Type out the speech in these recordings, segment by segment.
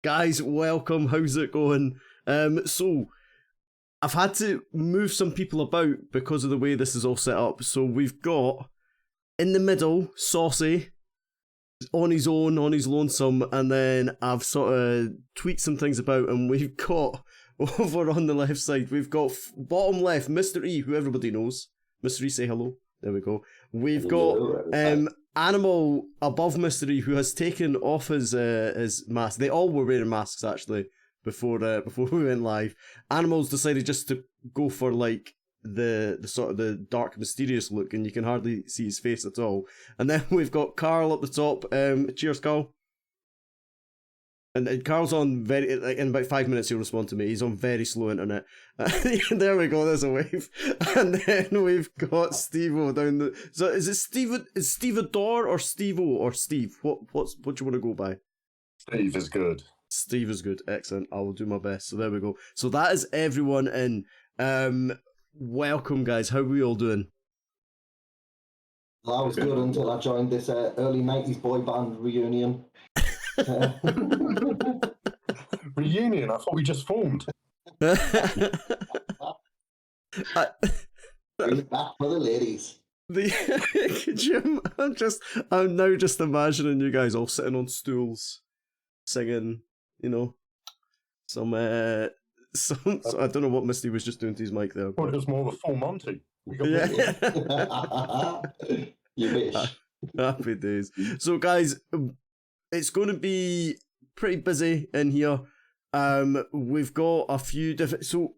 Guys, welcome. How's it going? So I've had to move some people about because of the way this is all set up. So we've got in the middle Saucy on his own, on his lonesome, and then I've sort of tweaked some things about, and we've got over on the left side, we've got bottom left, Mr. E, who everybody knows. Mr. E, say hello. There we go. We've got Animal above Mr. E, who has taken off his mask. They all were wearing masks actually before we went live. Animal's decided just to go for like the sort of the dark mysterious look, and you can hardly see his face at all. And then we've got Carl up the top. Cheers, Carl. And Carl's on very, like, in about 5 minutes he'll respond to me. He's on very slow internet. There we go, there's a wave. And then we've got Steve-O down the... So is it Steve Adore or Steve-O or Steve? What do you want to go by? Steve is good. Steve is good, excellent. I will do my best. So there we go. So that is everyone in. Welcome guys, how are we all doing? Well, I was good until I joined this early 90s boy band reunion. Reunion? I thought we just formed. Bring it back for the ladies. I'm now just imagining you guys all sitting on stools, singing, you know, some I don't know what Misty was just doing to his mic there. Well, it was more of a full Monty. You wish. Happy days. So guys, it's going to be pretty busy in here. We've got a few different... So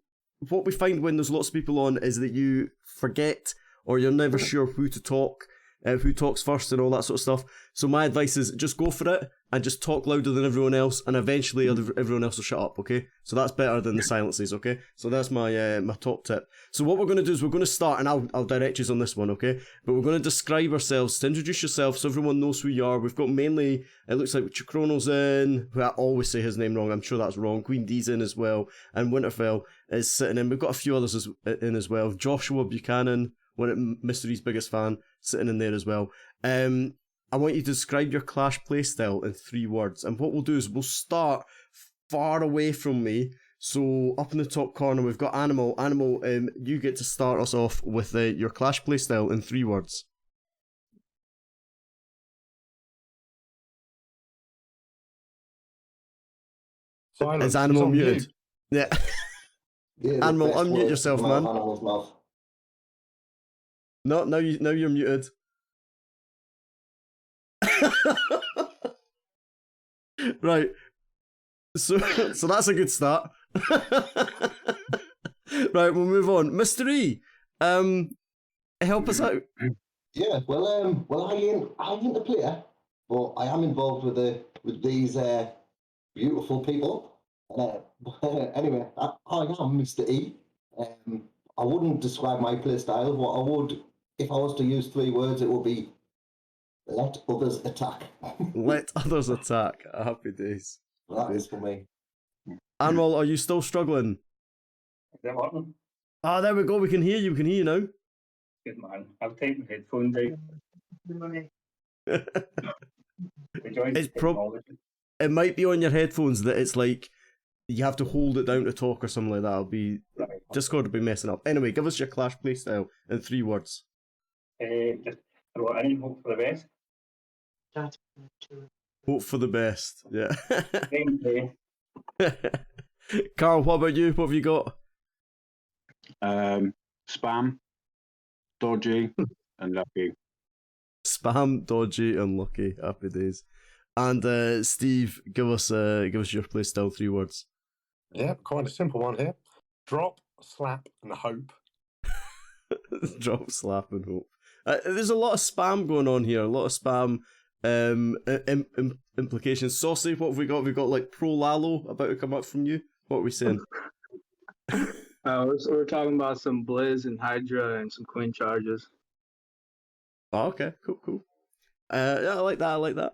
what we find when there's lots of people on is that you forget, or you're never sure who to talk, who talks first and all that sort of stuff. So my advice is just go for it and just talk louder than everyone else, and eventually everyone else will shut up, okay? So that's better than the silences, okay? So that's my my top tip. So what we're going to do is we're going to start, and I'll direct you on this one, okay? But we're going to describe ourselves, to introduce yourself so everyone knows who you are. We've got mainly, it looks like Chikrono's in, who I always say his name wrong, I'm sure that's wrong. Queen D's in as well, and Winterfell is sitting in. We've got a few others in as well. Joshua Buchanan, one of Mr. E's biggest fan, sitting in there as well. I want you to describe your Clash playstyle in 3 words. And what we'll do is we'll start far away from me. So up in the top corner, we've got Animal. Animal, you get to start us off with your Clash playstyle in 3 words. Silence. Is Animal muted? Yeah. Animal, unmute yourself, man. No, now you're muted. Right. So that's a good start. Right, we'll move on. Mr. E, help us out. Yeah, well, I ain't the player, but I am involved with these beautiful people. Anyway, I am Mr. E. I wouldn't describe my play style. What I would, if I was to use 3 words, it would be let others attack. Let others attack. Happy days. That is for me. Anwal, are you still struggling? Ah, there we go. We can hear you. We can hear you now. Good man. I'll take my headphones out. It might be on your headphones that it's like you have to hold it down to talk or something like that. I'll be Discord will be messing up. Anyway, give us your Clash playstyle in 3 words. Just throw it in, hope for the best. Hope for the best. Yeah. Carl, what about you? What have you got? Spam, dodgy, and lucky. Spam, dodgy, and lucky. Happy days. And Steve, give us your playstyle 3 words. Yeah, quite a simple one here. Drop, slap, and hope. Drop, slap, and hope. There's a lot of spam going on here. A lot of spam implications. Saucy, what have we got? We've got like Pro Lalo about to come up from you. What are we saying? We're talking about some Blizz and Hydra and some Queen charges. Oh, okay, cool. Yeah, I like that.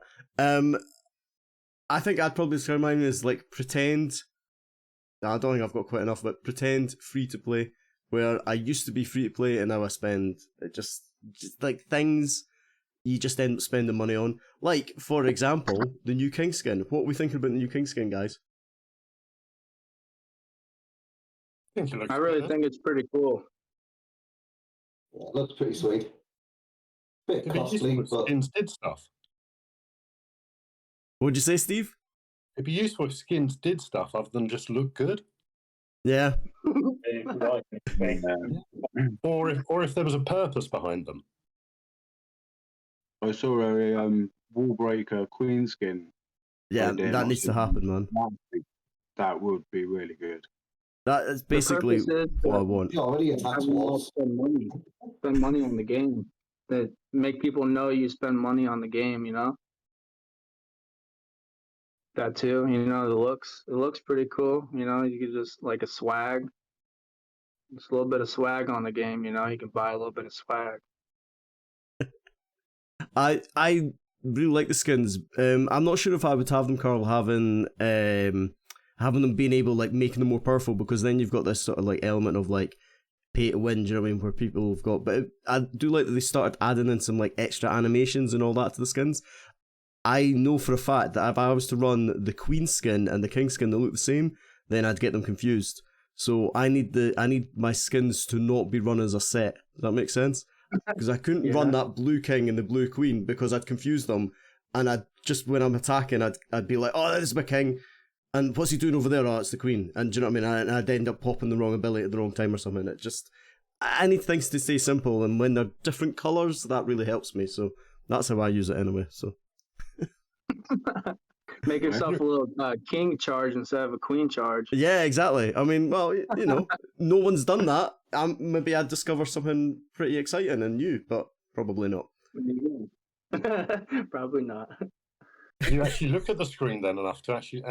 I think I'd probably describe mine as like pretend. I don't think I've got quite enough, but pretend free to play, where I used to be free to play and now I spend just like things you just end up spending money on. Like, for example, the new King skin. What are we thinking about the new King skin, guys? I think it looks I really good. think it's pretty cool. Yeah, it looks pretty sweet. Bit It'd be costly, useful if but skins did stuff. What'd you say, Steve? It'd be useful if skins did stuff other than just look good. Yeah. Right, okay. Or if there was a purpose behind them. I saw a Wallbreaker Queen skin. Yeah, idea, that not needs to seen. happen, man. That would be really good. That is The basically purpose is what I to want. you already have attacks you all walls. spend money on the game. That make people know you spend money on the game. You know. That too. You know, it looks pretty cool. You know, you could just like a swag. Just a little bit of swag on the game. You know, you can buy a little bit of swag. I really like the skins. I'm not sure if I would have them, Carl, having them being able like making them more powerful, because then you've got this sort of like element of like pay to win. Do you know what I mean? Where people have got, but I do like that they started adding in some like extra animations and all that to the skins. I know for a fact that if I was to run the Queen skin and the King skin that look the same, then I'd get them confused. So I need my skins to not be run as a set. Does that make sense? Because I couldn't run that blue King and the blue Queen because I'd confuse them, and I'd just when I'm attacking, I'd be like, oh, this is my King, and what's he doing over there? Oh, it's the Queen, and do you know what I mean? And I'd end up popping the wrong ability at the wrong time or something. It just, I need things to stay simple, and when they're different colours, that really helps me. So that's how I use it anyway. So. Make yourself a little king charge instead of a queen charge. Yeah, exactly. I mean, well, you know, no one's done that. Maybe I'd discover something pretty exciting and new, but probably not. Probably not. You actually look at the screen then enough to actually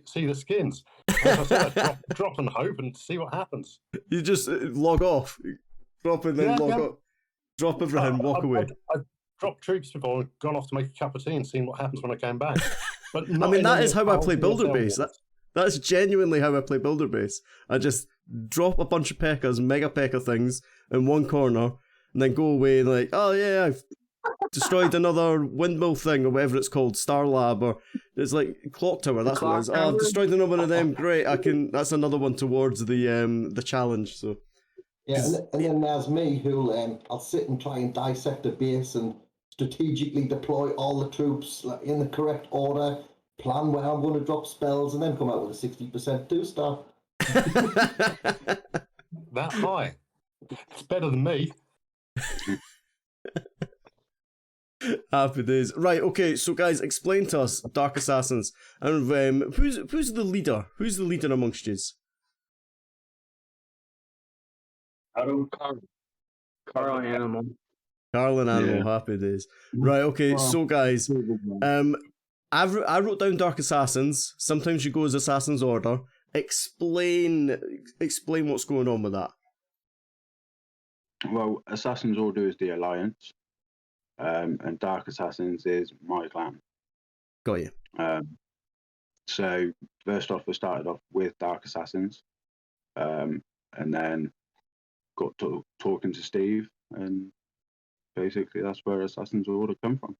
see the skins. As I said, drop and hope and see what happens. You just log off, drop and then log off, drop everything, walk away. I've dropped troops before and gone off to make a cup of tea and seen what happens when I came back. But I mean, that is how I play Builder Base. That's genuinely how I play Builder Base. I just drop a bunch of P.E.K.K.A.s, Mega P.E.K.K.A. things in one corner, and then go away and like, oh yeah, I've destroyed another windmill thing or whatever it's called, Star Lab, or it's like Clock Tower. That's what it is. Oh, I've destroyed another one of them. Great, I can. That's another one towards the challenge. So yeah, and then there's me who I'll sit and try and dissect the base and strategically deploy all the troops like, in the correct order, plan where I'm going to drop spells, and then come out with a 60% 2-star. That high. It's better than me. Happy days. Right, okay, so guys, explain to us, Dark Assassins, and who's the leader? Who's the leader amongst yous? Carl Animal. Carl and Animal, happy days. Right, okay, so guys, I wrote down Dark Assassins. Sometimes you go as Assassin's Order. Explain what's going on with that. Well, Assassin's Order is the Alliance, and Dark Assassins is my clan. Got you. So first off, we started off with Dark Assassins, and then got to talking to Steve, and basically that's where Assassin's Order come from.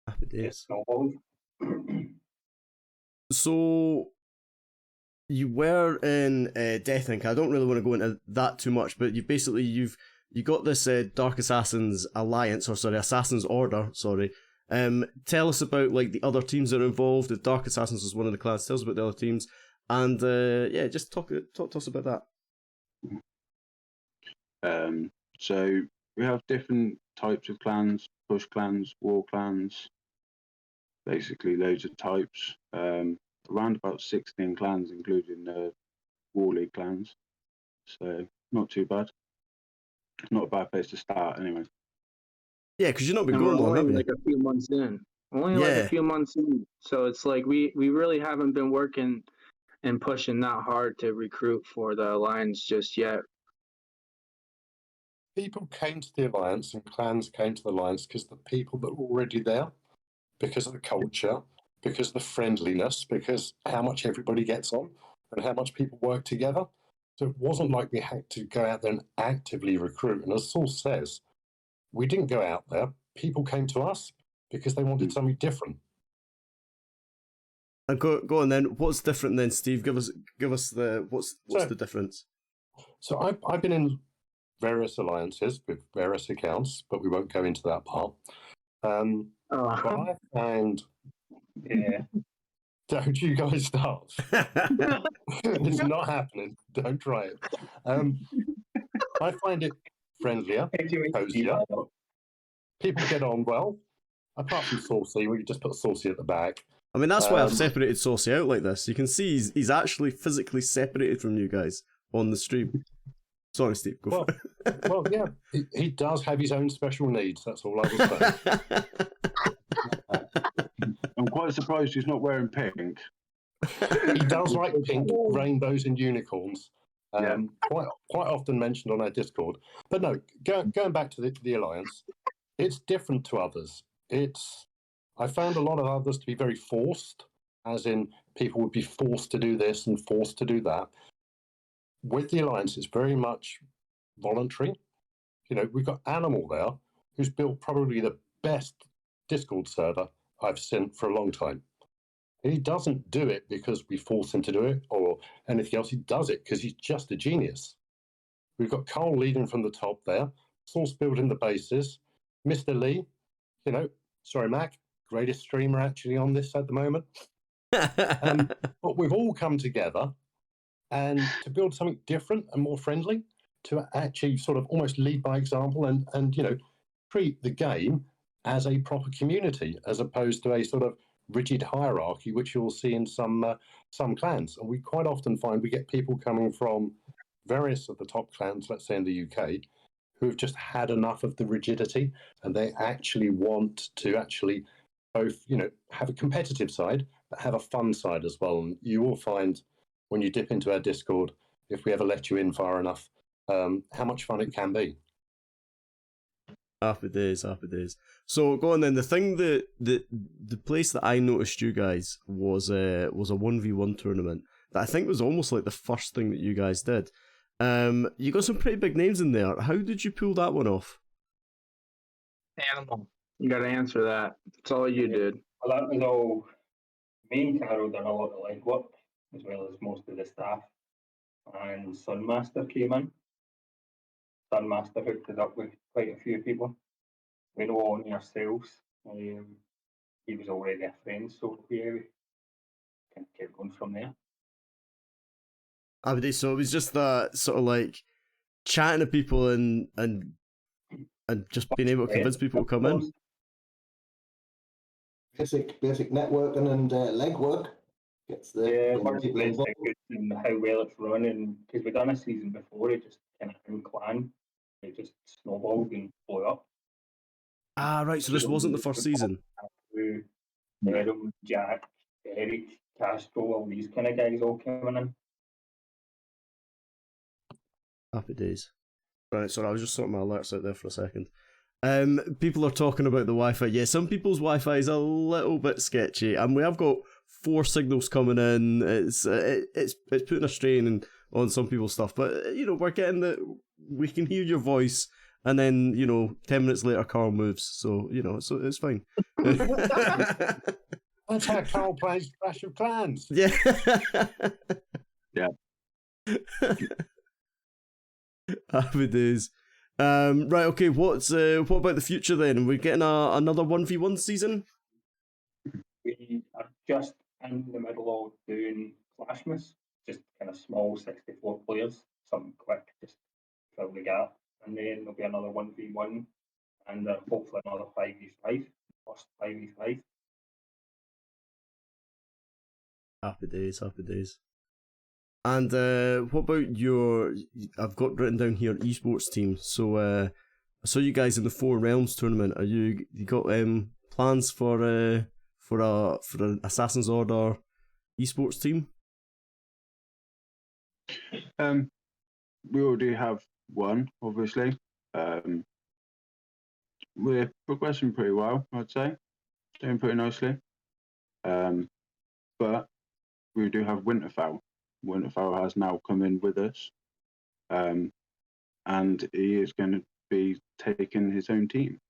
Happy days. Yes, So you were in Death Inc. I don't really want to go into that too much, but you got this Dark Assassins Alliance, or sorry, Assassin's Order. Sorry. Tell us about like the other teams that are involved. If Dark Assassins was one of the clans, tell us about the other teams, and yeah, just talk to us about that. So we have different types of clans: push clans, war clans. Basically, loads of types. Around about 16 clans, including War League clans. So not too bad. Not a bad place to start, anyway. Yeah, because you've not been And going we're long, have only you? like a few months in. Only like a few months in. So it's like we really haven't been working and pushing that hard to recruit for the Alliance just yet. People came to the Alliance and clans came to the Alliance because the people that were already there, because of the culture, because of the friendliness, because how much everybody gets on and how much people work together. So it wasn't like we had to go out there and actively recruit. And as Saul says, we didn't go out there. People came to us. because they wanted something different. And go on then. What's different then, Steve? Give us the what's the difference? So I've been in various alliances with various accounts, but we won't go into that part. But I find, Yeah. don't you guys start. It's not happening. Don't try it. I find it friendlier, cozier. People get on well, apart from Saucy, where you just put Saucy at the back. I mean, that's why I've separated Saucy out like this. You can see he's actually physically separated from you guys on the stream. Sorry, Steve. Go for it. Well, yeah, he does have his own special needs. That's all I will say. I'm quite surprised he's not wearing pink. He does like pink, rainbows, and unicorns. Yeah. Quite often mentioned on our Discord. But no, going back to the Alliance, it's different to others. I found a lot of others to be very forced, as in people would be forced to do this and forced to do that. With the Alliance, it's very much voluntary. You know, we've got Animal there, who's built probably the best Discord server I've seen for a long time. He doesn't do it because we force him to do it or anything else. He does it because he's just a genius. We've got Cole leading from the top there, Source building the bases, Mr. Lee, Mack, greatest streamer actually on this at the moment. But we've all come together and to build something different and more friendly, to actually sort of almost lead by example and treat the game as a proper community as opposed to a sort of rigid hierarchy, which you'll see in some clans. And we quite often find we get people coming from various of the top clans, let's say in the UK, who have just had enough of the rigidity, and they actually want to actually both, have a competitive side, but have a fun side as well. And you will find when you dip into our Discord, if we ever let you in far enough, how much fun it can be. Happy days. So go on then. The thing that the place that I noticed you guys was a 1v1 tournament that I think was almost like the first thing that you guys did. You got some pretty big names in there. How did you pull that one off? Animal. You got to answer that. That's all you did. Well, that was all me and Carol done a lot of legwork, as well as most of the staff. And Sunmaster came in. Sunmaster hooked us up with quite a few people. We know on ourselves. He was already a friend, so we kind of kept going from there. So it was just that sort of like chatting to people and just being able to convince people to come in. Basic networking and legwork gets the people involved. And how well it's running, because we've done a season before, it just kind of in-clan, it just snowballed and blew up. Ah, right, so this wasn't the first season. Adam, Jack, Eric, Castro, all these kind of guys all coming in. Happy days. Right, sorry, I was just sorting my alerts out there for a second. People are talking about the Wi-Fi. Yeah, some people's Wi-Fi is a little bit sketchy, and we have got 4 signals coming in. It's putting a strain on some people's stuff, but we're getting we can hear your voice, and then 10 minutes later Carl moves, so so it's fine. That's how Carl plays Clash of Clans. Yeah. Yeah. Happy days. Right, okay, what about the future then? We're getting another 1v1 season? We are just in the middle of doing Clashmas, just kind of small 64 players, something quick, just fill the gap. And then there'll be another 1v1 and hopefully another 5v5, first 5v5. Happy days. And what about I've got written down here esports team. So I saw you guys in the 4 Realms tournament. You got plans for an Assassin's Order esports team? We already have one, obviously. We're progressing pretty well, I'd say. Doing pretty nicely. But we do have Winterfell. Winterfell has now come in with us. And he is going to be taking his own team.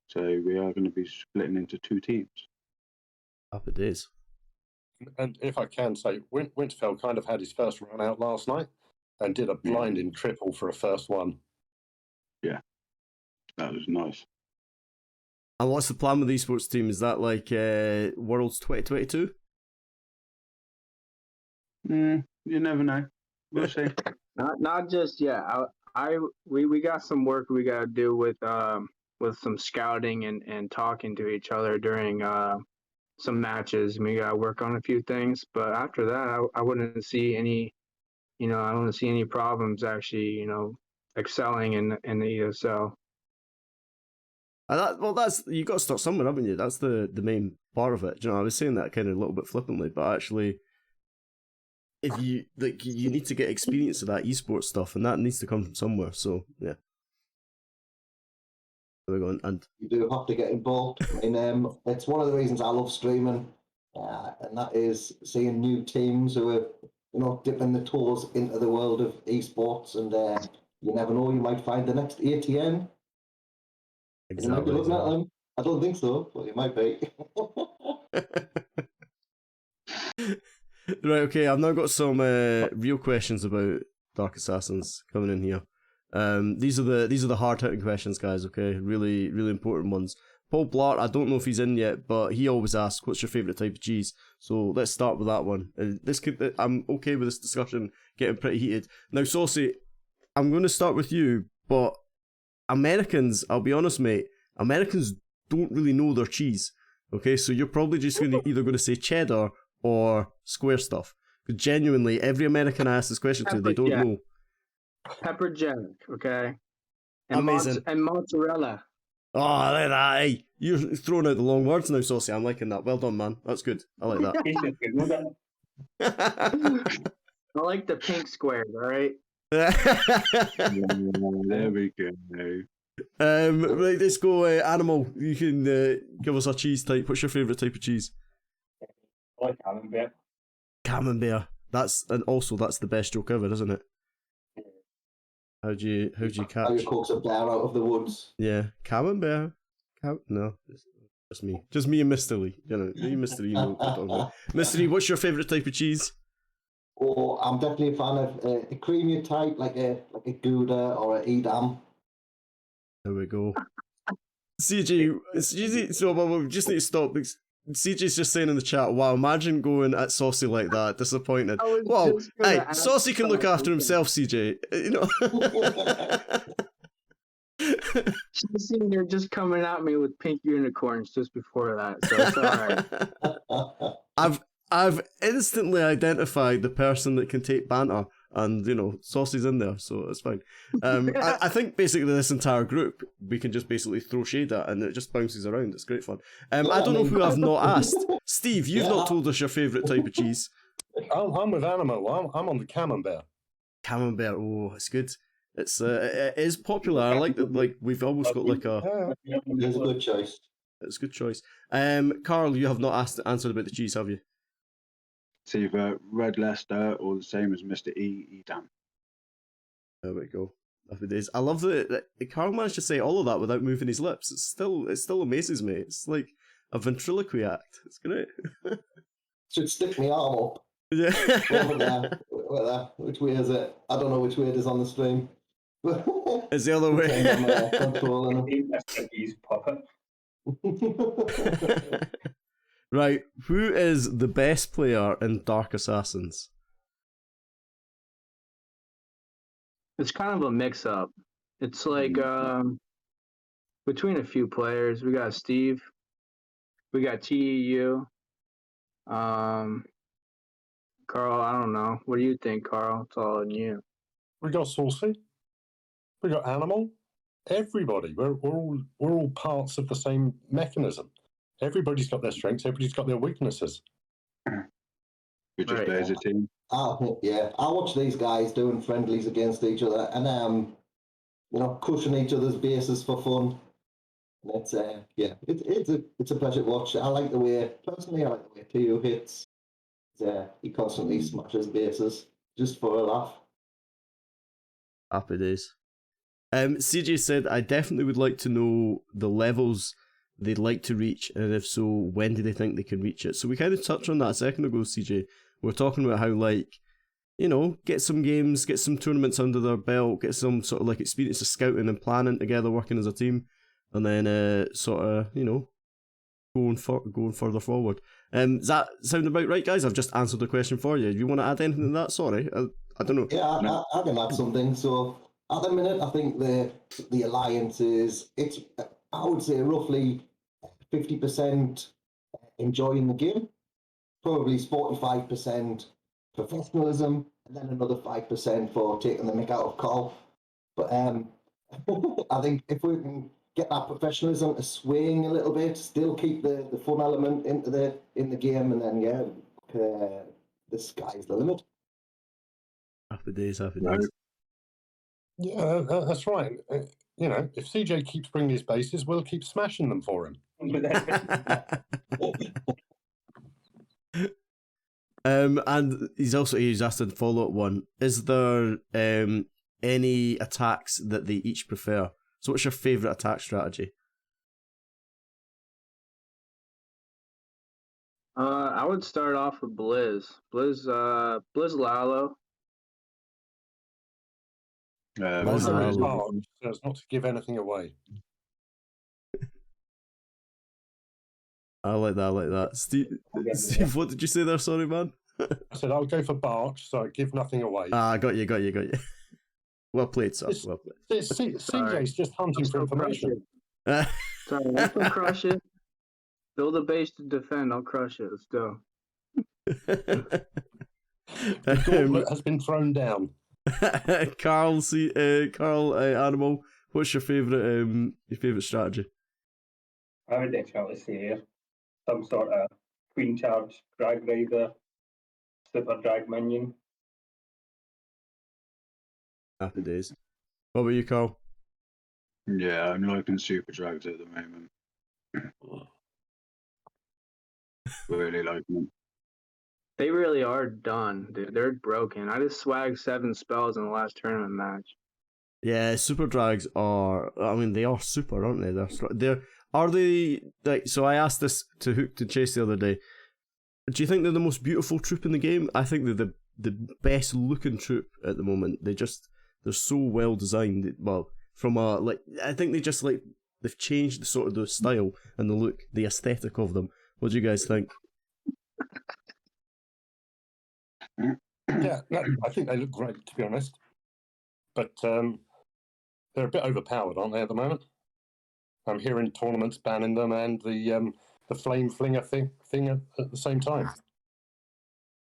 So we are going to be splitting into 2 teams. Happy days. And if I can say, Winterfell kind of had his first run out last night and did a blinding triple for a first one. Yeah, that was nice. And what's the plan with the esports team? Is that like Worlds 2022? You never know. We'll see. Not just yet. We got some work we got to do with some scouting and talking to each other during some matches. We got to work on a few things, but after that, I wouldn't see any, I don't see any problems actually, excelling in the ESL. That's you got to start somewhere, haven't you? That's the main part of it. I was saying that kind of a little bit flippantly, but actually, if you you need to get experience of that esports stuff, and that needs to come from somewhere. So yeah, there we go. And you do have to get involved. I mean, it's one of the reasons I love streaming, and that is seeing new teams who are, dipping the toes into the world of esports, and you never know, you might find the next ATN. You might be looking at them. I don't think so, but you might be. Right, okay, I've now got some real questions about Dark Assassins coming in here. These are the hard hitting questions, guys. Okay, really, really important ones. Paul Blart, I don't know if he's in yet, but he always asks, "What's your favourite type of cheese?" So let's start with that one. I'm okay with this discussion getting pretty heated. Now, Saucy, I'm going to start with you, but Americans, I'll be honest, mate. Americans don't really know their cheese. Okay, so you're probably just either going to say cheddar or square stuff. Because genuinely, every American I ask this question to, they don't know. Pepper jack, okay? And amazing. And mozzarella. Oh, I like that. Hey, you're throwing out the long words now, Saucy. I'm liking that. Well done, man. That's good. I like that. I like the pink squares, all right? There we go. Right, let's go. Animal, you can give us a cheese type. What's your favourite type of cheese? I like camembert. Camembert. That's the best joke ever, isn't it? How do you catch? How you coax a bear out of the woods? Yeah, camembert. No, just me and Mr. Lee. You Mr. Lee know what we're talking about. Mr. Lee, what's your favourite type of cheese? Oh, I'm definitely a fan of a creamier type, like a Gouda or an Edam. There we go. CJ, so we just need to stop. CJ's just saying in the chat, wow, imagine going at Saucy like that, disappointed. Wow, hey, Saucy can look after himself, CJ. She's sitting there just coming at me with pink unicorns just before that, so it's alright. I've instantly identified the person that can take banter, and Saucy's in there, so it's fine. I think basically this entire group we can just basically throw shade at, and it just bounces around. It's great fun. I don't know who I've not asked. Steve, you've not told us your favourite type of cheese. I'm with Animal. I'm on the camembert. Camembert, oh, it's good. It is popular. I like that. Like we've almost got like a. It's a good choice. It's a good choice. Carl, you have not answered about the cheese, have you? It's either Red Leicester or the same as Mr. Edam. There we go. Happy days. I love that Carl managed to say all of that without moving his lips. It still amazes me. It's like a ventriloquy act. It's great. Should stick my arm up. Yeah. Which way is it? I don't know which way it is on the stream. It's the other way. Right, who is the best player in Dark Assassins? It's kind of a mix-up. It's like between a few players. We got Steve. We got TEU. Carl, I don't know. What do you think, Carl? It's all on you. We got Saucy. We got Animal. Everybody. We're all parts of the same mechanism. Everybody's got their strengths. Everybody's got their weaknesses. We just play as a team. I watch these guys doing friendlies against each other, and crushing each other's bases for fun. It's it's a pleasure to watch. I like the way TU hits. He constantly smashes bases just for a laugh. Happy days. CJ said, I definitely would like to know the levels they'd like to reach, and if so, when do they think they can reach it? So we kind of touched on that a second ago, CJ. We're talking about how, like, you know, get some games, get some tournaments under their belt, get some sort of like experience of scouting and planning together, working as a team, and then sort of, you know, going further forward. Does that sound about right, guys? I've just answered the question for you. Do you want to add anything to that? Sorry, I don't know. Yeah, I can add something. So at the minute, I think the alliance is, it's, I would say, roughly 50% enjoying the game, probably 45% professionalism, and then another 5% for taking the mick out of Carl. But I think if we can get that professionalism to swing a little bit, still keep the fun element in the game, and then the sky's the limit. Happy days. Yeah, that's right. You know, if CJ keeps bringing his bases, we'll keep smashing them for him. And he's asked a follow-up one. Is there any attacks that they each prefer? So what's your favourite attack strategy? I would start off with Blizz. Blizz Lalo. So as not to give anything away. I like that. Steve, what did you say there? Sorry, man. I said I'll go for Barch, so give nothing away. Got you. Well played, sir. Well played. CJ's just hunting for information. Sorry, I can crush it. Build a base to defend. I'll crush it. Let's go. The gauntlet has been thrown down. Carl, Animal, what's your favourite strategy? I would definitely say some sort of Queen Charge, Drag Rider, Super Drag Minion. Happy days. What about you, Carl? Yeah, I'm liking Super Drags at the moment. Really liking them. They really are done, dude. They're broken. I just swagged 7 spells in the last tournament match. Yeah, super drags are. I mean, they are super, aren't they? Are they like? So I asked this to Hook to Chase the other day. Do you think they're the most beautiful troop in the game? I think they're the best looking troop at the moment. They're so well designed. Well, from I think they've changed the sort of the style and the look, the aesthetic of them. What do you guys think? Yeah, I think they look great, to be honest. But they're a bit overpowered, aren't they, at the moment? I'm hearing tournaments banning them and the flame flinger thing at the same time.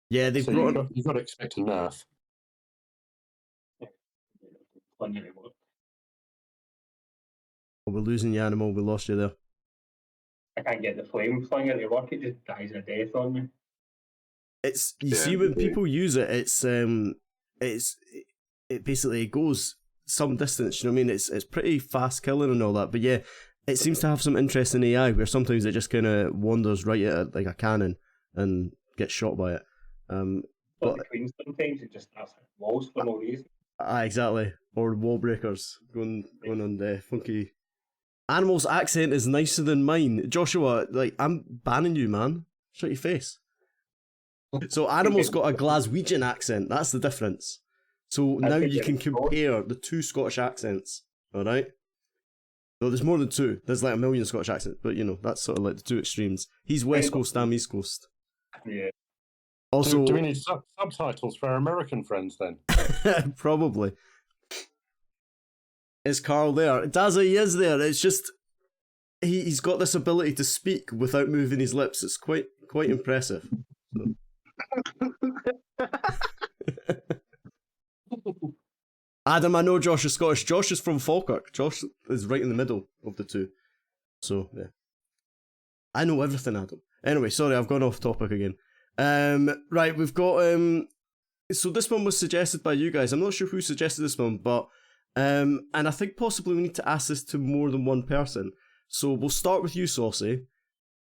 Yeah, you've got to expect a nerf. Oh, we're losing you, Animal. We lost you there. I can't get the flame flinger to work. It just dies a death on me. See when people use it, it basically goes some distance. You know what I mean? It's pretty fast killing and all that. But yeah, it seems to have some interesting AI where sometimes it just kind of wanders right at it like a cannon and gets shot by it. But the Queen sometimes it just starts hitting walls for no reason. Exactly. Or wall breakers going on the funky. Animal's accent is nicer than mine. Joshua, like, I'm banning you, man. Shut your face. So Animal's got a Glaswegian accent. That's the difference. So now you can compare the 2 Scottish accents. All right. So there's more than 2. There's like 1 million Scottish accents, but you know that's sort of like the 2 extremes. He's West Coast, I'm East Coast. Yeah. Also, do we need subtitles for our American friends then? Probably. Is Carl there? Dazza, he is there. It's just he's got this ability to speak without moving his lips. It's quite impressive. So. Adam, I know Josh is Scottish. Josh is from Falkirk. Josh is right in the middle of the 2. So, yeah. I know everything, Adam. Anyway, sorry, I've gone off topic again. Right, we've got... so this one was suggested by you guys. I'm not sure who suggested this one, but... and I think possibly we need to ask this to more than one person. So we'll start with you, Saucy.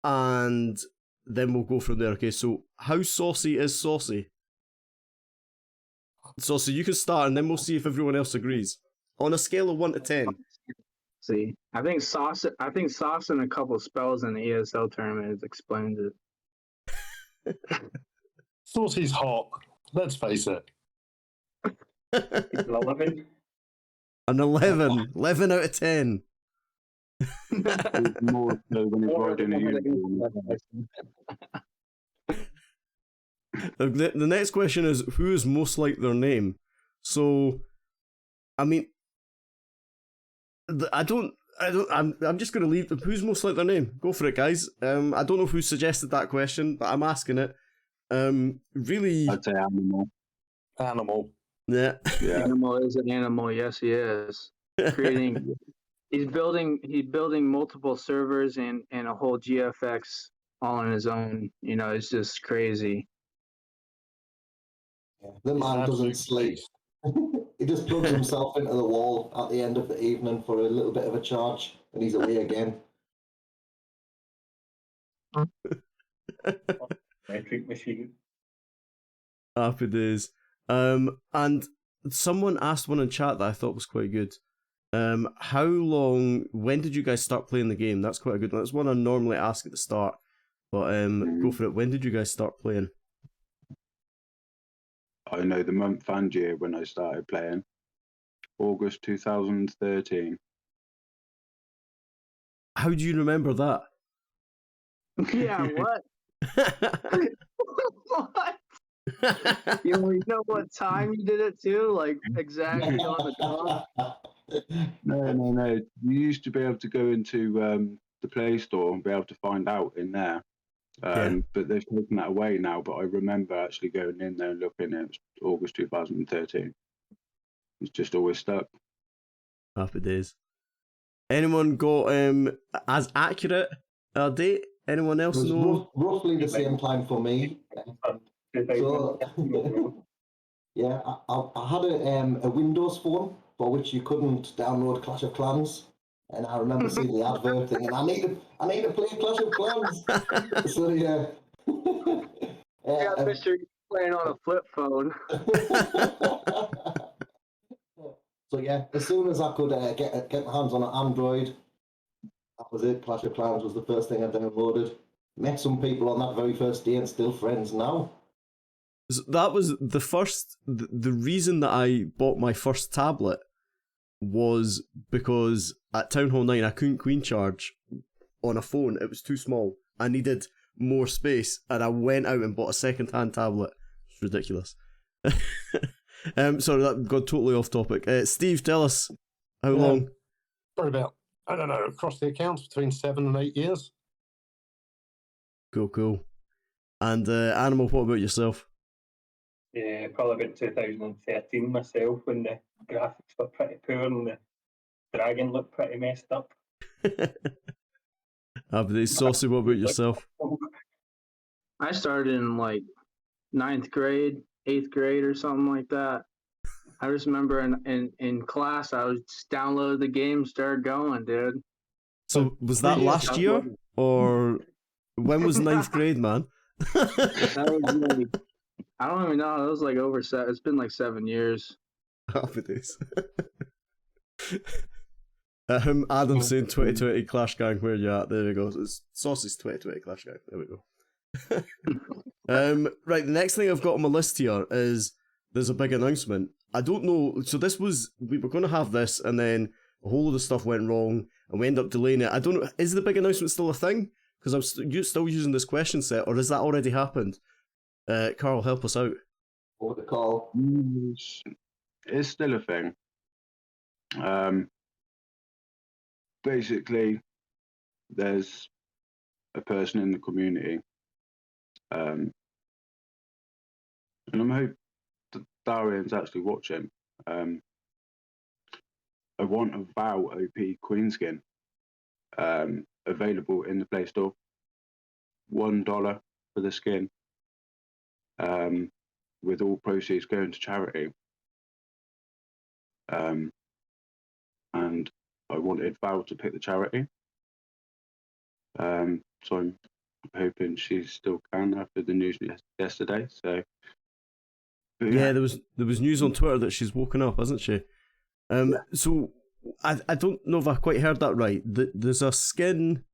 And then we'll go from there. Okay, so how saucy is Saucy? Saucy, you can start and then we'll see if everyone else agrees. On a scale of 1 to 10. See, I think Sauce and a couple spells in the ESL tournament explains it. Saucy's hot. Let's face it. It's an 11. An 11. 11 out of 10. More so when he's riding a unicorn. The next question is, who is most like their name? So, I mean, I'm just going to leave. Who's most like their name? Go for it, guys. I don't know who suggested that question, but I'm asking it. Really. I'd say animal. Animal. Yeah. Animal is an animal. Yes, he is. Creating. He's building multiple servers and a whole GFX all on his own. You know, it's just crazy. The man doesn't sleep. He just plugs himself into the wall at the end of the evening for a little bit of a charge, and he's away again. Metric machine. Happy days. And someone asked one in chat that I thought was quite good. When did you guys start playing the game? That's quite a good one. That's one I normally ask at the start. But go for it. When did you guys start playing? I know the month and year when I started playing. August 2013. How do you remember that? Yeah, what? What? You know what time you did it too? Like exactly on the dot? No. You used to be able to go into the Play Store and be able to find out in there. But they've taken that away now. But I remember actually going in there and looking. It was August 2013. It's just always stuck. Happy days. Anyone got as accurate a date? Anyone else It was know? roughly the same time for me. So, yeah, I had a Windows phone for which you couldn't download Clash of Clans, and I remember seeing the advert thing, and I need to play Clash of Clans. So yeah. Yeah, Mr. Playing on a flip phone. So yeah, as soon as I could get my hands on an Android, that was it. Clash of Clans was the first thing I downloaded. Met some people on that very first day and still friends now. That was the first. The reason that I bought my first tablet was because at Town Hall 9 I couldn't queen charge on a phone. It was too small. I needed more space, and I went out and bought a second-hand tablet. It's ridiculous. Sorry, that got totally off topic. Steve, tell us how long. Probably about, I don't know, across the accounts between 7 and 8 years. Cool. And Animal, what about yourself? Yeah, probably about 2013 myself, when the graphics were pretty poor and the dragon looked pretty messed up. Saucy, what about yourself? I started in like 9th grade, 8th grade, or something like that. I just remember in class, I would just download the game, start going, dude. So was that last year, or when was 9th grade, man? That was like, I don't even know. It was like over 7. It's been like 7 years. Happy days. Adam saying 2020 Clash Gang, where you at? There we go. It's Saucy's 2020 Clash Gang. There we go. Right, the next thing I've got on my list here is there's a big announcement. I don't know. So we were going to have this, and then a whole load of stuff went wrong, and we ended up delaying it. I don't know. Is the big announcement still a thing? Because I'm still using this question set, or has that already happened? Carl, help us out. What the call? It's still a thing. Basically, there's a person in the community, and I'm hoping that Darian's actually watching. I want a Val OP Queen skin available in the Play Store. $1 for the skin, with all proceeds going to charity. And I wanted Val to pick the charity. So I'm hoping she still can after the news yesterday. So, yeah, there was news on Twitter that she's woken up, hasn't she? So I don't know if I quite heard that right. There's a skin.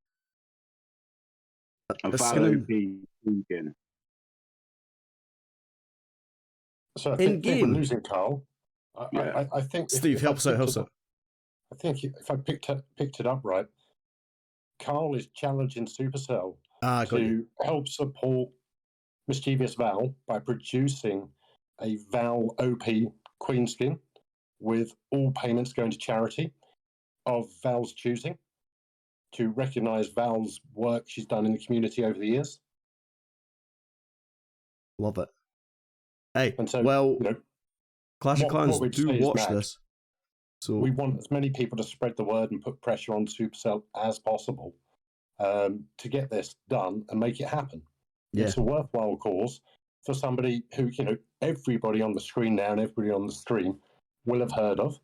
A A Val skin OP in- skin. So I In think we're game? losing Carl. Yeah. I think Steve, help us out, help us out. I think if I picked it up right, Carl is challenging Supercell Ah, got you. to help support Mischievous Val by producing a Val OP Queen skin with all payments going to charity of Val's choosing to recognise Val's work she's done in the community over the years. Love it. Hey, And so, well, you know, Clash of what Clans we'd do say is, watch Mack, this. So we want as many people to spread the word and put pressure on Supercell as possible to get this done and make it happen. yeah, It's a worthwhile cause for somebody who, you know, everybody on the screen now and everybody on the stream will have heard of,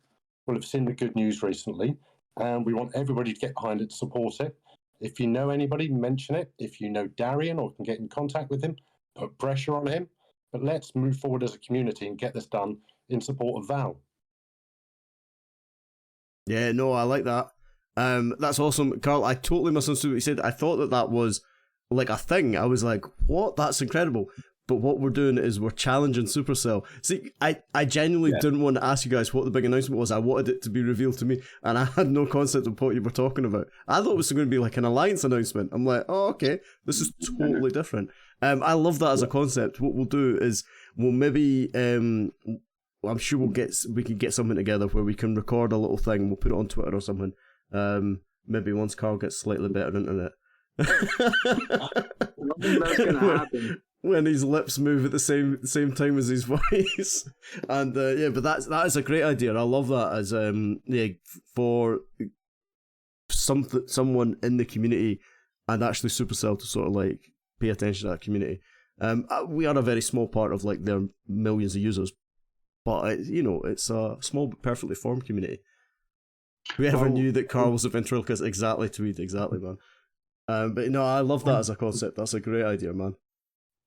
will have seen the good news recently, and we want everybody to get behind it to support it. If you know anybody, mention it. If you know Darian or can get in contact with him, put pressure on him. But let's move forward as a community and get this done in support of Val. yeah, no, I like that. That's awesome, Carl. I totally misunderstood what you said. I thought that was like a thing. I was like, what? That's incredible. But what we're doing is we're challenging Supercell. See, I genuinely didn't want to ask you guys what the big announcement was. I wanted it to be revealed to me, and I had no concept of what you were talking about. I thought it was going to be like an alliance announcement. I'm like, oh, okay, this is totally different. I love that as a concept. What we'll do is we'll maybe, I'm sure we can get something together where we can record a little thing and we'll put it on Twitter or something. Maybe once Carl gets slightly better internet. That's gonna happen. When his lips move at the same time as his voice, and yeah, but that is a great idea. I love that as for someone in the community and actually Supercell to sort of like pay attention to that community. We are a very small part of like their millions of users, but it's a small but perfectly formed community. Whoever knew that Carl was a ventriloquist exactly, man. But no, I love that as a concept. That's a great idea, man.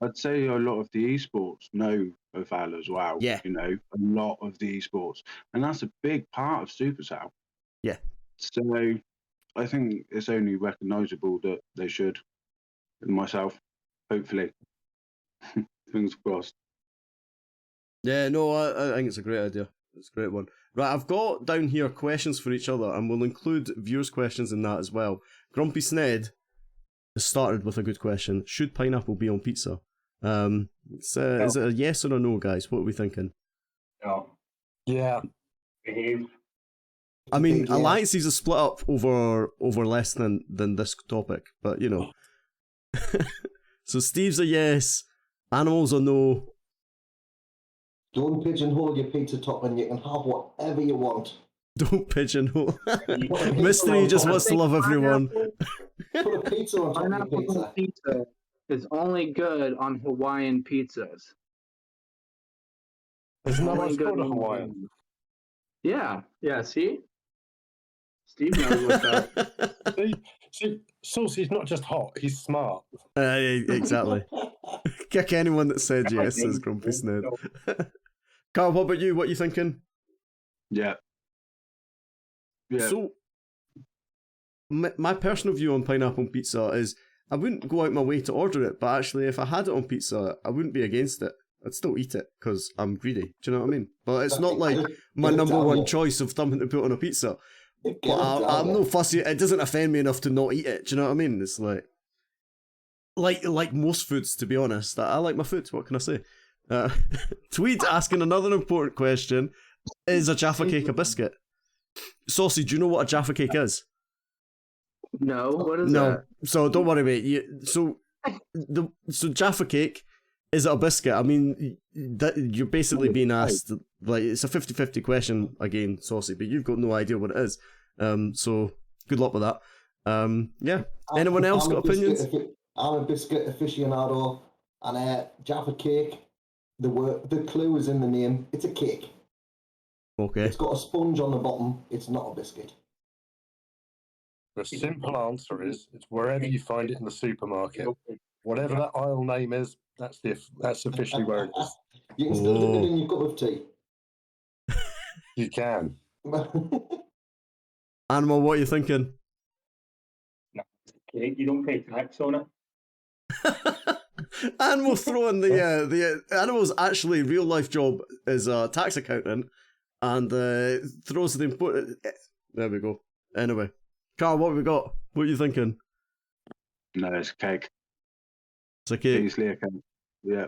I'd say a lot of the esports know of Val as well. Yeah. A lot of the esports. And that's a big part of Supercell. Yeah. So I think it's only recognisable that they should, and myself, hopefully. Fingers crossed. Yeah, no, I think it's a great idea. It's a great one. Right, I've got down here questions for each other, and we'll include viewers' questions in that as well. Grumpy Sned has started with a good question. Should pineapple be on pizza? No. Is it a yes or a no, guys? What are we thinking? No. Yeah. Behave. I mean, Yeah. alliances are split up over less than this topic, but So Steve's a yes, animals a no. Don't pigeonhole your pizza topping. You can have whatever you want. Don't pigeonhole. Mystery just wants to love everyone. Put a pizza on top of your Pineapple pizza. pizza is only good on Hawaiian pizzas. There's no Only one's good called a on Hawaiian. Yeah, see? Steve knows what's up. See, Saucy's not just hot, he's smart. Exactly. Kick anyone that said yes, says Grumpy Sned. Carl, what about you? What are you thinking? Yeah. So, my personal view on pineapple pizza is I wouldn't go out my way to order it, but actually, if I had it on pizza, I wouldn't be against it. I'd still eat it because I'm greedy. Do you know what I mean? But it's not like my number one choice of something to put on a pizza. But I'm no fussy. It doesn't offend me enough to not eat it. Do you know what I mean? It's like most foods, to be honest. I like my food. What can I say? Tweed asking another important question: is a Jaffa cake a biscuit? Saucy, do you know what a Jaffa cake is? No, what is that? So don't worry, mate. So Jaffa cake, is it a biscuit? I mean, you're basically being asked, like, it's a 50-50 question again, Saucy, but you've got no idea what it is. So good luck with that. Yeah. Anyone else got opinions? I'm a biscuit aficionado, and Jaffa cake. The clue is in the name. It's a cake. Okay. It's got a sponge on the bottom. It's not a biscuit. The simple answer is it's wherever you find it in the supermarket. Whatever that aisle name is, that's officially where it is. You can still dip it in your cup of tea. You can. Animal, what are you thinking? Cake, you don't pay tax on it. Animal throwing the animal's actually real life job is a tax accountant, and throws the important. There we go. Anyway, Carl, what have we got? What are you thinking? No, it's a cake. It's a cake. Easily a cake. Yeah.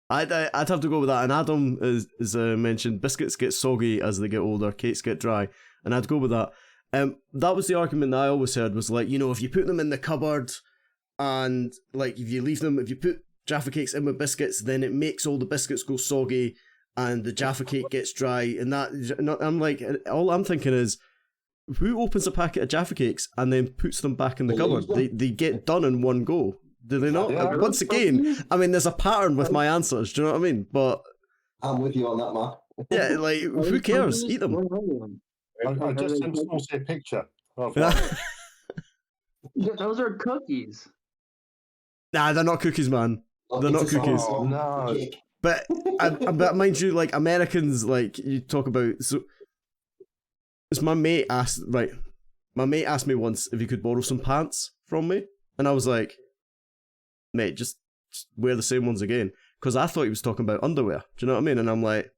I'd have to go with that. And Adam is mentioned biscuits get soggy as they get older, cakes get dry, and I'd go with that. That was the argument that I always heard was like, you know, if you put them in the cupboard and like if you put Jaffa cakes in with biscuits, then it makes all the biscuits go soggy and the Jaffa cake gets dry. And that I'm like, all I'm thinking is, who opens a packet of Jaffa cakes and then puts them back in the cupboard? They get done in one go. Do they not? Yeah. Once again, I mean, there's a pattern with my answers. Do you know what I mean? But I'm with you on that, Matt. yeah, like who cares? Eat them. I just sent Saucy a picture. Those are cookies. Nah, they're not cookies, man. They're not cookies. Oh, no. But mind you, like Americans, like you talk about. So, it's my mate asked me once if he could borrow some pants from me, and I was like, mate, just wear the same ones again, because I thought he was talking about underwear. Do you know what I mean? And I'm like,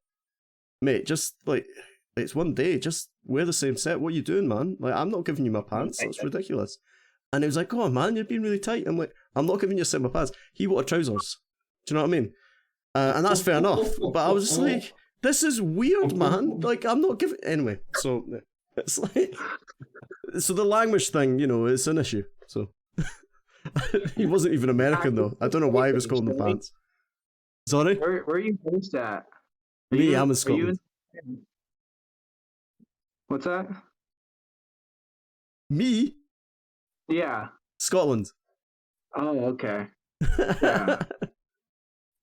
mate, just like it's one day, just wear the same set. What are you doing, man? Like, I'm not giving you my pants. That's ridiculous. And he was like, go on, man, you're being really tight. I'm like, I'm not giving you a set of my pants. He wanted trousers. Do you know what I mean? And that's fair enough. But I was just like, this is weird, man. Like, I'm not giving... Anyway, so it's like... So the language thing, you know, it's an issue. So he wasn't even American, though. I don't know why he was calling the pants. Sorry? Where are you based at? Me, I'm in Scotland. What's that? Me? Yeah. Scotland. Oh, okay. Yeah.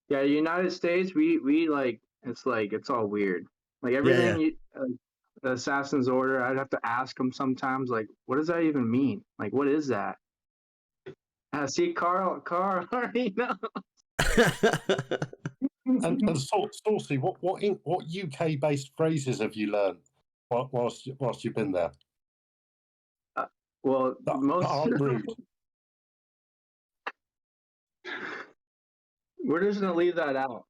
Yeah, United States, we like it's all weird. Like everything, the Assassin's Order, I'd have to ask them sometimes, like, what does that even mean? Like, what is that? See, Carl already knows. And Saucy, what UK based phrases have you learned whilst you've been there? Well, That aren't rude. We're just gonna leave that out.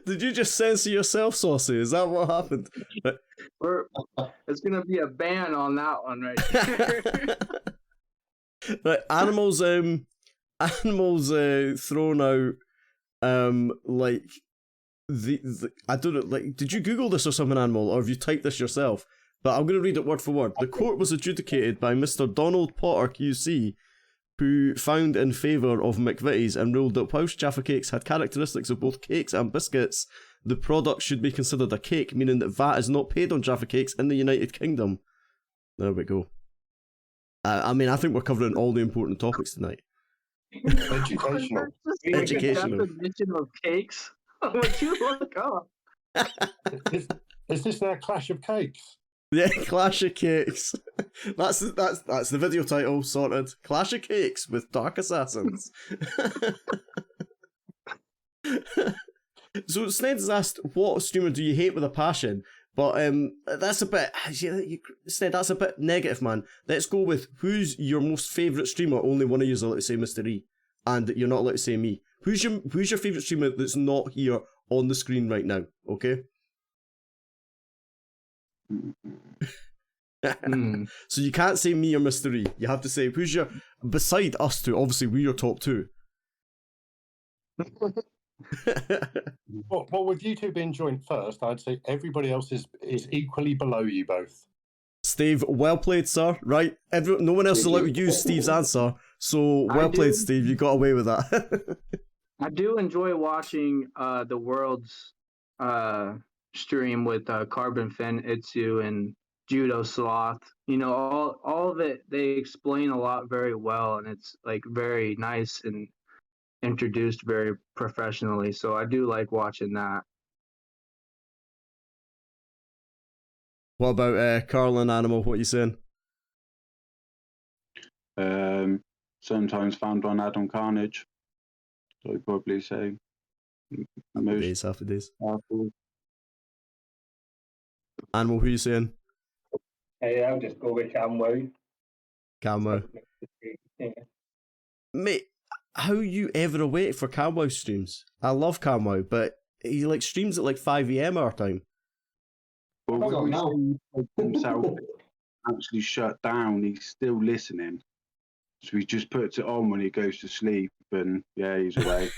Did you just censor yourself, Saucy? Is that what happened? It's gonna be a ban on that one right there. Right, animals thrown out like the I don't know, like, did you Google this or something, Animal, or have you typed this yourself? But I'm gonna read it word for word. The court was adjudicated by Mr. Donald Potter QC, who found in favour of McVitie's and ruled that whilst Jaffa cakes had characteristics of both cakes and biscuits, the product should be considered a cake, meaning that VAT is not paid on Jaffa cakes in the United Kingdom. There we go. I mean, I think we're covering all the important topics tonight. Educational. Educational. Definition of cakes. What you look up? Is this now Clash of Cakes? Yeah, Clash of Cakes. That's the video title, sorted. Clash of Cakes with Dark Assassins. So Sned's asked, what streamer do you hate with a passion? But that's a bit, Sned, that's a bit negative, man. Let's go with, who's your most favourite streamer? Only one of you is allowed to say Mr. E, and you're not allowed to say me. Who's your favourite streamer that's not here on the screen right now? Okay. So you can't say me or Mr. E. You have to say who's your, beside us two, obviously we're your top two. Well, with you two being joint first, I'd say everybody else is equally below you both. Steve, well played, sir. Right, no one else is allowed to use Steve's answer, so well played, Steve. You got away with that. I do enjoy watching the World's stream with Carbon Fin, Itsu, and Judo Sloth. You know, all of it, they explain a lot very well, and it's like very nice and introduced very professionally. So I do like watching that. What about Carl and Animal? What are you saying? Sometimes found on Adam Carnage. So I'd probably say Most Happy days. powerful. Animal, who you saying? I'll just go with Camwow. Camo. Yeah. Mate, how you ever awake for Camwow streams? I love Camwow, but he like streams at like 5 a.m. our time. Well, Hold on we now. see himself actually shut down. He's still listening. So he just puts it on when he goes to sleep, and yeah, he's away.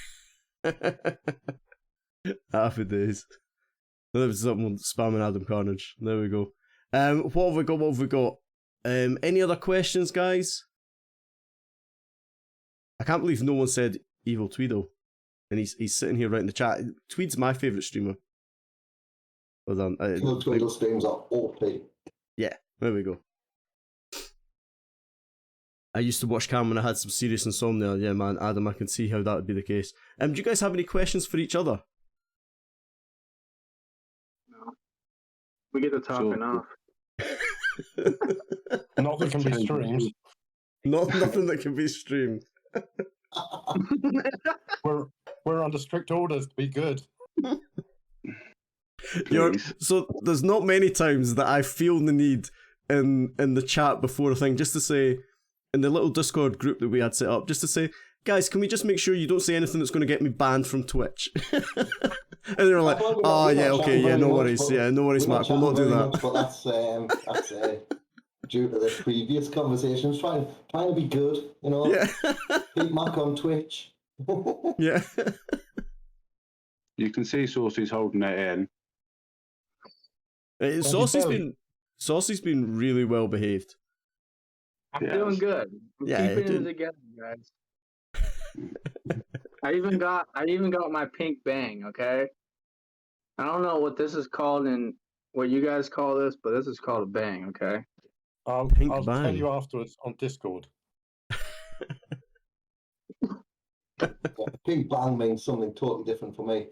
Happy days. There was someone spamming Adam Carnage. There we go. What have we got? Any other questions, guys? I can't believe no one said Evil Tweedle. And he's sitting here right in the chat. Tweed's my favourite streamer. Well done. Your Twiddle streams are OP. Yeah, there we go. I used to watch Cam when I had some serious insomnia. Yeah, man, Adam, I can see how that would be the case. Do you guys have any questions for each other? No. We get to talk Sure. enough. Not that can be streamed. Nothing that can be streamed. We're under strict orders to be good. So there's not many times that I feel the need in the chat before a thing just to say, in the little Discord group that we had set up, just to say, guys, can we just make sure you don't say anything that's going to get me banned from Twitch? And they're like, oh yeah, okay, yeah, no worries, Mack, we'll not do that. Much, but that's due to the previous conversations. Trying to be good, you know. Yeah. Keep Mack on Twitch. Yeah. You can see Saucy's holding it in. Saucy's been really well behaved. I'm Yes. doing good. I'm Yeah, keeping dude. it together, guys. I even got my pink bang, okay? I don't know what this is called and what you guys call this, but this is called a bang, okay? I'll Pink tell bang. you afterwards on Discord. Big bang means something totally different for me.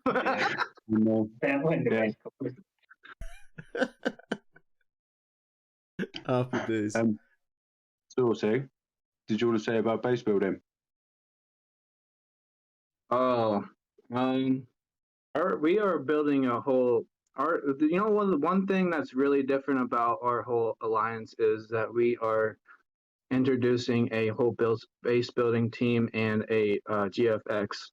Definitely in the Yeah. best colours. Happy days. Saucy, did you want to say about base building? Oh, we are building a whole. One thing that's really different about our whole alliance is that we are introducing a whole base building team and a GFX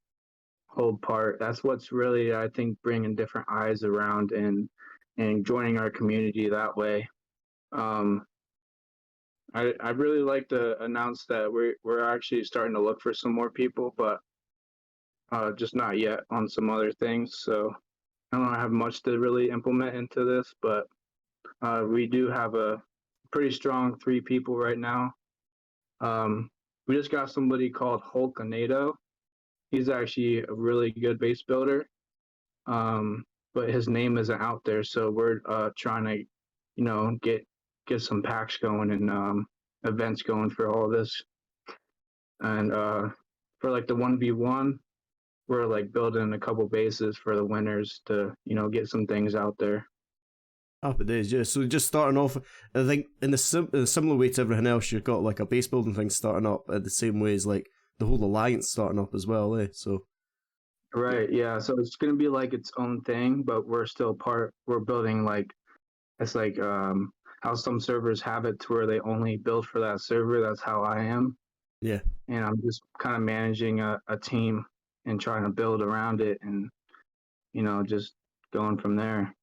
whole part. That's what's really, I think, bringing different eyes around and joining our community that way. I really like to announce that we're actually starting to look for some more people, but just not yet on some other things. So I don't have much to really implement into this, but we do have a pretty strong 3 people right now. We just got somebody called Hulkanado. He's actually a really good base builder, but his name isn't out there. So we're trying to, get some packs going and events going for all this. And for like the 1v1, we're like building a couple bases for the winners to, get some things out there. Happy days, yeah. So just starting off, I think in a similar way to everything else, you've got like a base building thing starting up at the same way as like the whole alliance starting up as well, eh? So Right, yeah. So it's gonna be like its own thing, but we're still we're building like it's like how some servers have it to where they only build for that server. That's how I am. yeah. And I'm just kind of managing a team and trying to build around it and just going from there.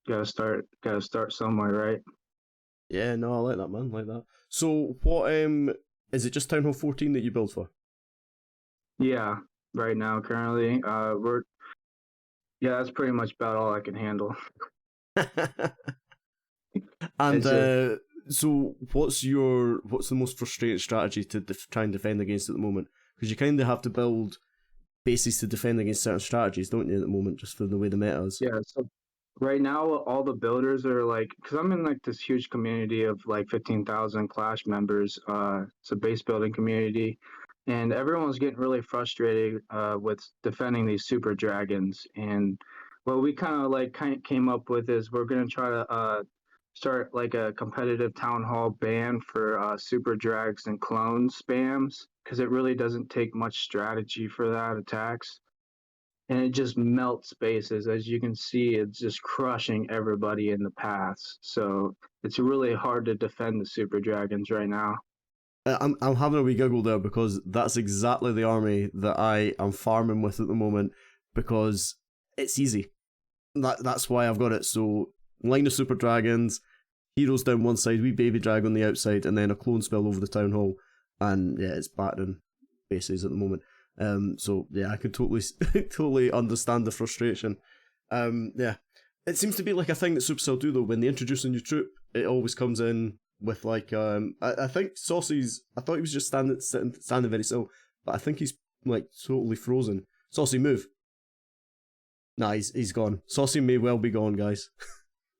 Gotta start somewhere, right? Yeah, no, I like that, man. I like that. So what is it just Town Hall 14 that you build for? Yeah, right now currently that's pretty much about all I can handle. And so what's the most frustrating strategy to try and defend against at the moment? Because you kind of have to build bases to defend against certain strategies, don't you, at the moment, just for the way the meta is? Yeah, so right now all the builders are like, because I'm in like this huge community of like 15,000 Clash members. It's a base building community, and everyone's getting really frustrated with defending these super dragons. And what we kind of came up with is we're gonna try to start like a competitive town hall ban for super drags and clone spams, because it really doesn't take much strategy for that attacks. and it just melts spaces. As you can see, it's just crushing everybody in the paths. So it's really hard to defend the super dragons right now. I'm having a wee giggle there because that's exactly the army that I am farming with at the moment because it's easy. That's why I've got it. So line of super dragons, heroes down one side, wee baby drag on the outside, and then a clone spell over the town hall, and yeah, it's battering bases at the moment. So yeah, I could totally totally understand the frustration. Yeah, it seems to be like a thing that Supercell do though. When they introduce a new troop, it always comes in with like I think Saucy's. I thought he was just standing very still, but I think he's like totally frozen. Saucy, move. Nah, he's gone. Saucy may well be gone, guys.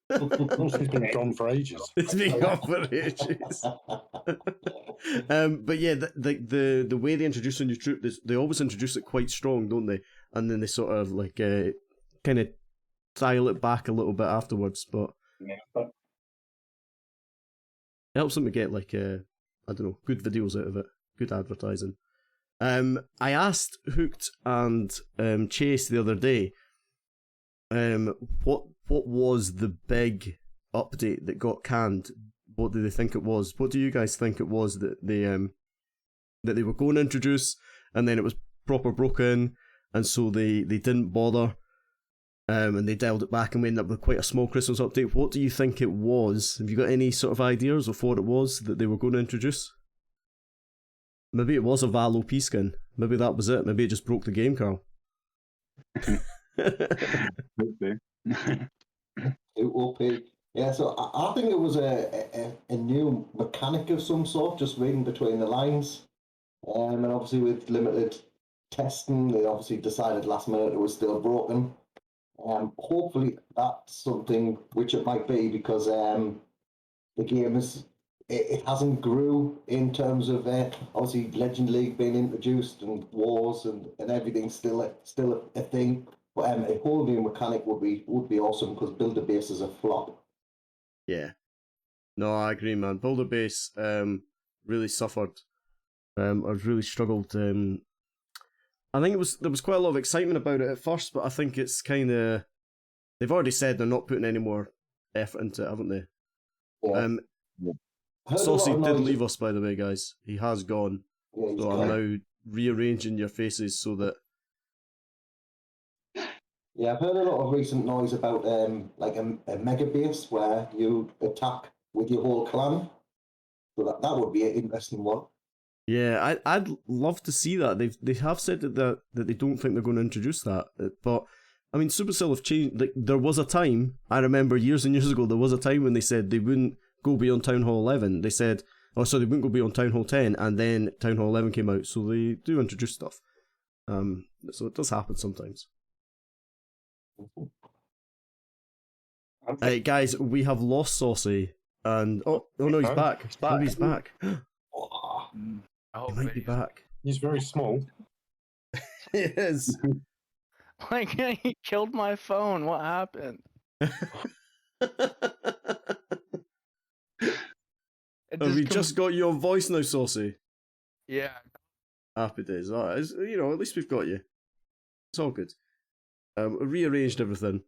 He's been gone for ages. It's been gone for ages. But yeah, the way they introduce a new troop, they always introduce it quite strong, don't they? And then they sort of like kind of dial it back a little bit afterwards. But Yeah, but it helps them to get like I don't know, good videos out of it, good advertising. I asked Hooked and Chase the other day, what was the big update that got canned? What do they think it was? What do you guys think it was that they were going to introduce, and then it was proper broken, and so they didn't bother, and they dialed it back, and we ended up with quite a small Christmas update. What do you think it was? Have you got any sort of ideas of what it was that they were going to introduce? Maybe it was a Val OP skin. Maybe that was it. Maybe it just broke the game, Carl. OP. Yeah, so I think it was a new mechanic of some sort, just reading between the lines. And obviously with limited testing, they obviously decided last minute it was still broken. Hopefully that's something which it might be, because the game it hasn't grew in terms of obviously Legend League being introduced and wars and everything still a thing. But a whole new mechanic would be awesome, because builder base is a flop. Yeah. No, I agree, man. Builder base really suffered. I've really struggled. I think there was quite a lot of excitement about it at first, but I think it's kind of, they've already said they're not putting any more effort into it, haven't they? Yeah. Saucy did leave us, by the way, guys. He has gone. Yeah, So I'm now rearranging your faces so that. Yeah, I've heard a lot of recent noise about like a mega base where you attack with your whole clan. So that would be an interesting one. Yeah, I'd love to see that. They have said that they don't think they're going to introduce that, but I mean, Supercell have changed. Like, there was a time, I remember years and years ago, there was a time when they said they wouldn't go beyond Town Hall 11. They said, oh, so they wouldn't go beyond Town Hall 10, and then Town Hall 11 came out, so they do introduce stuff. So it does happen sometimes. Hey guys, we have lost Saucy, and oh no, he's back. He's back. Oh, he's back. He might be back. He's very small. He is. Like, he killed my phone. What happened? Have we just got you on voice now, Saucy? Yeah. Happy days. Alright, at least we've got you. It's all good. Rearranged everything.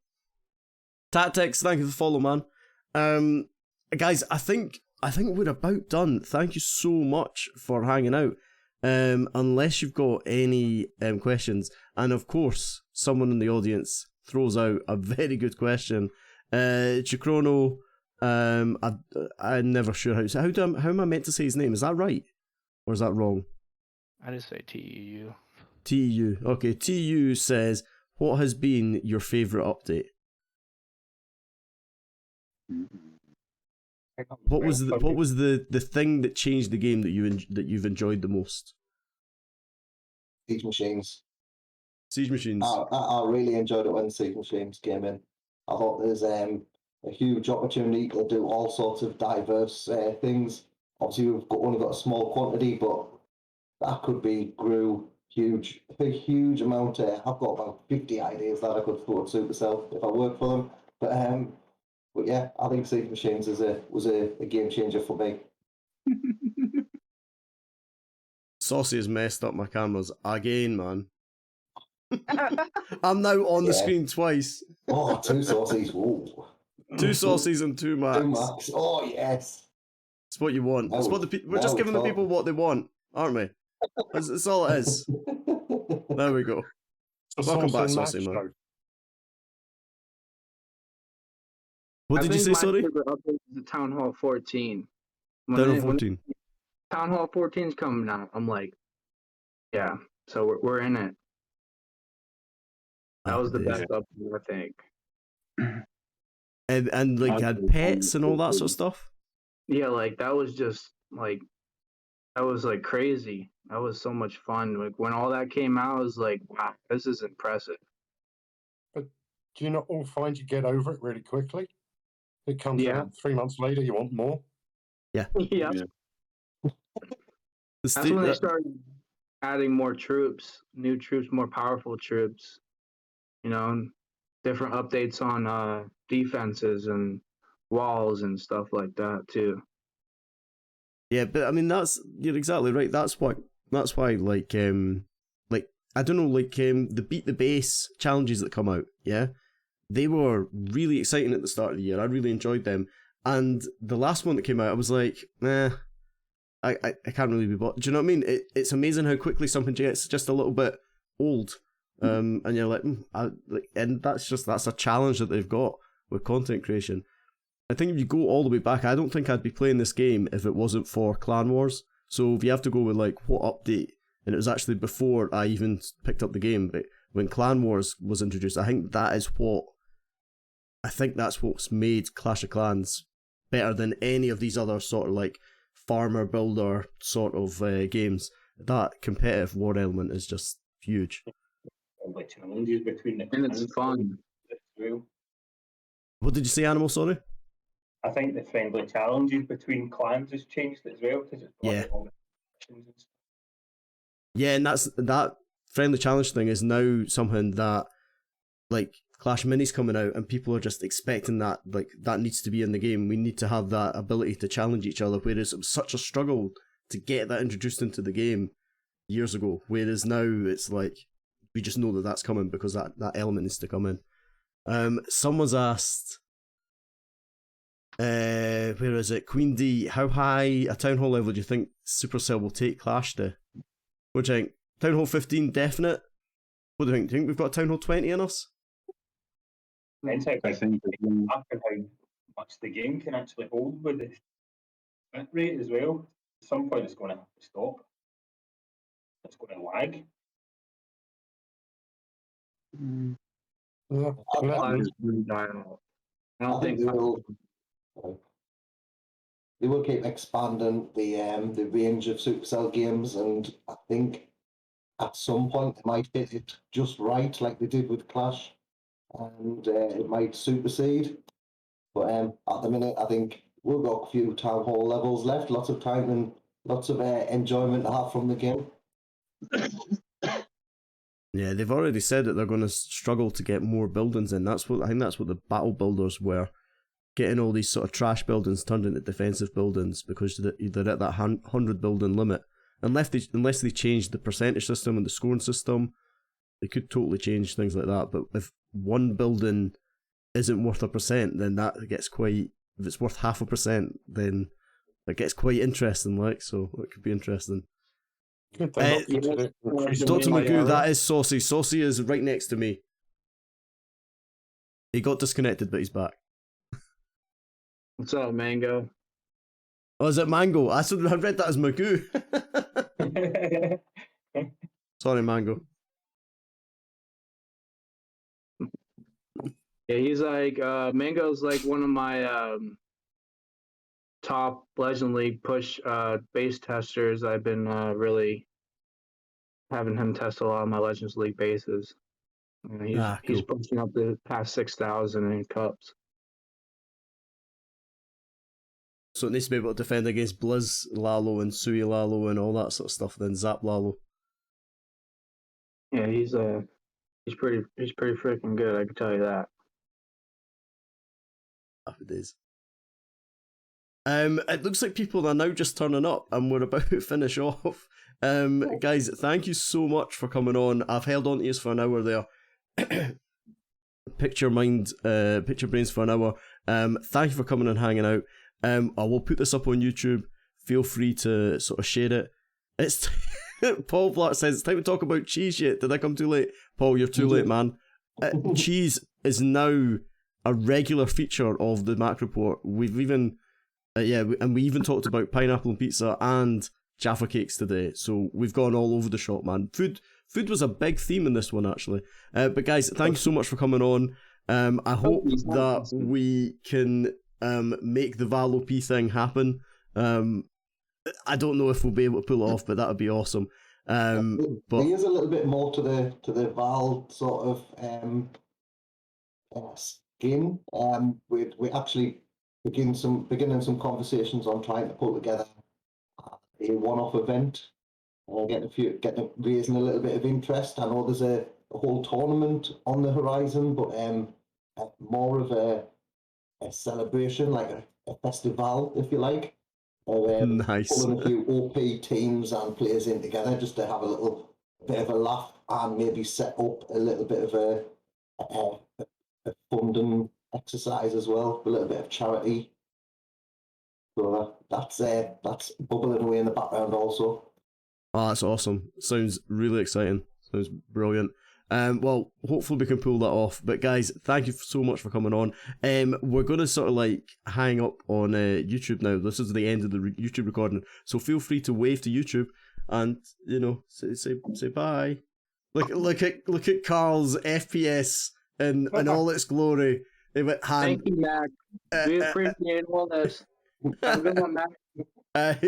Tactics, thank you for the follow, man. Guys, I think we're about done. Thank you so much for hanging out. Unless you've got any questions, and of course, someone in the audience throws out a very good question. Chikrono, I'm never sure how am I meant to say his name? Is that right, or is that wrong? I just say TEU. TU. Okay, TU says, what has been your favourite update? What was the thing that changed the game that you've enjoyed the most? Siege Machines. Siege Machines. I really enjoyed it when Siege Machines came in. I thought there's a huge opportunity to do all sorts of diverse things. Obviously, we've only got a small quantity, but that could be grew a huge amount. I've got about 50 ideas that I could throw at Supercell if I worked for them. But yeah, I think Siege Machines was a game changer for me. Saucy has messed up my cameras again, man. I'm now on the Yeah. screen twice. Oh, 2 Saucies. Ooh. 2 Saucies and 2 2 Macks. Macks. Oh, yes. It's what you want. It's what we're just Now giving the it's people on. what they want, aren't we? That's all it is. There we go. The Welcome back, Saucy and Saucy Mack man. show. What did you say, my sorry? favorite update is the Town Hall 14. When Down on when 14. Town Hall 14 is coming out, I'm like, yeah. So we're in it. That was the Happy days. best update, I think. And like had pets and all that sort of stuff. Yeah, like that was just like that was like crazy. That was so much fun. Like when all that came out, I was like, wow, this is impressive. Do you not all find you get over it really quickly? It comes Yeah. out 3 months later, you want more. Yeah. The That's sta- when they that- started adding more troops, new troops, more powerful troops. You know, and different updates on defenses and walls and stuff like that too. Yeah, but I mean you're exactly right. That's why like I don't know, like the beat the base challenges that come out, yeah? They were really exciting at the start of the year. I really enjoyed them. And the last one that came out, I was like, nah, I can't really be bothered. Do you know what I mean? It's amazing how quickly something gets just a little bit old. And you're like, and that's a challenge that they've got with content creation. I think if you go all the way back, I don't think I'd be playing this game if it wasn't for Clan Wars. So if you have to go with like what update, and it was actually before I even picked up the game, but when Clan Wars was introduced, I think that's what's made Clash of Clans better than any of these other sort of like farmer builder sort of games. That competitive war element is just huge. Like challenges between the And it's clans fun. as well. What did you say, Animal? Sorry? I think the friendly challenges between clans has changed as well because it's brought Yeah. out all the missions and stuff. Yeah, and that friendly challenge thing is now something that like Clash Mini's coming out and people are just expecting that, like that needs to be in the game. We need to have that ability to challenge each other, whereas it was such a struggle to get that introduced into the game years ago, whereas now it's like we just know that that's coming because that element needs to come in. Someone's asked, where is it? Queen D, how high a Town Hall level do you think Supercell will take Clash to? What do you think? Town Hall 15 definite? What do you think? Do you think we've got Town Hall 20 in us? Depends how I big think the map and how much the game can actually hold with the bit rate as well. At some point, it's going to have to stop. It's going to lag. Yeah. I just really died out. I don't I think think they will keep expanding the range of Supercell games, and I think at some point they might hit it just right, like they did with Clash, and it might supersede. But at the minute, I think we've got a few Town Hall levels left, lots of time and lots of enjoyment to have from the game. Yeah, they've already said that they're going to struggle to get more buildings in. I think that's what the battle builders were, getting all these sort of trash buildings turned into defensive buildings because they're at that 100 building limit. Unless they change the percentage system and the scoring system, they could totally change things like that. But if one building isn't worth 1%, then that gets quite. If it's worth 0.5%, then it gets quite interesting. Like, so it could be interesting. Good, they're not going to increase the Dr. play Magoo, area. that is Saucy. Saucy is right next to me. He got disconnected, but he's back. What's up, Mango? Oh, is it Mango? I read that as Magoo. Sorry, Mango. Yeah, he's like Mango's like one of my top Legend League push base testers. I've been really having him test a lot of my Legends League bases. He's Cool. pushing up the past 6,000 in cups. So it needs to be able to defend against Blizz Lalo and Sui Lalo and all that sort of stuff, then Zap Lalo. Yeah, he's pretty freaking good, I can tell you that. Happy days. It looks like people are now just turning up and we're about to finish off. Guys, thank you so much for coming on. I've held on to you for an hour there. Picture brains for an hour. Thank you for coming and hanging out. I will put this up on YouTube. Feel free to sort of share it. It's Paul Black says it's time to talk about cheese yet. Did I come too late? Paul, you're too late, man. Cheese is now a regular feature of the Mack Report. We've even we even talked about pineapple and pizza and Jaffa cakes today. So we've gone all over the shop, man. Food was a big theme in this one, actually. But guys, thank you so much for coming on. I hope that we can make the Val OP thing happen. I don't know if we'll be able to pull it off, but that would be awesome. But there is a little bit more to the Val sort of skin. We actually beginning some conversations on trying to pull together a one-off event. Raising a little bit of interest. I know there's a whole tournament on the horizon, but more of a celebration, like a festival, if you like. Nice. Pulling a few OP teams and players in together just to have a little bit of a laugh and maybe set up a little bit of a funding exercise as well, a little bit of charity. So that's bubbling away in the background also. Oh, that's awesome. Sounds really exciting. Sounds brilliant. Well, hopefully we can pull that off. But guys, thank you so much for coming on. We're going to sort of like hang up on YouTube now. This is the end of the YouTube recording. So feel free to wave to YouTube and, you know, say bye. Look at Carl's FPS in all its glory. Thank you, Mack. We appreciate all this. Have a good one, Mack.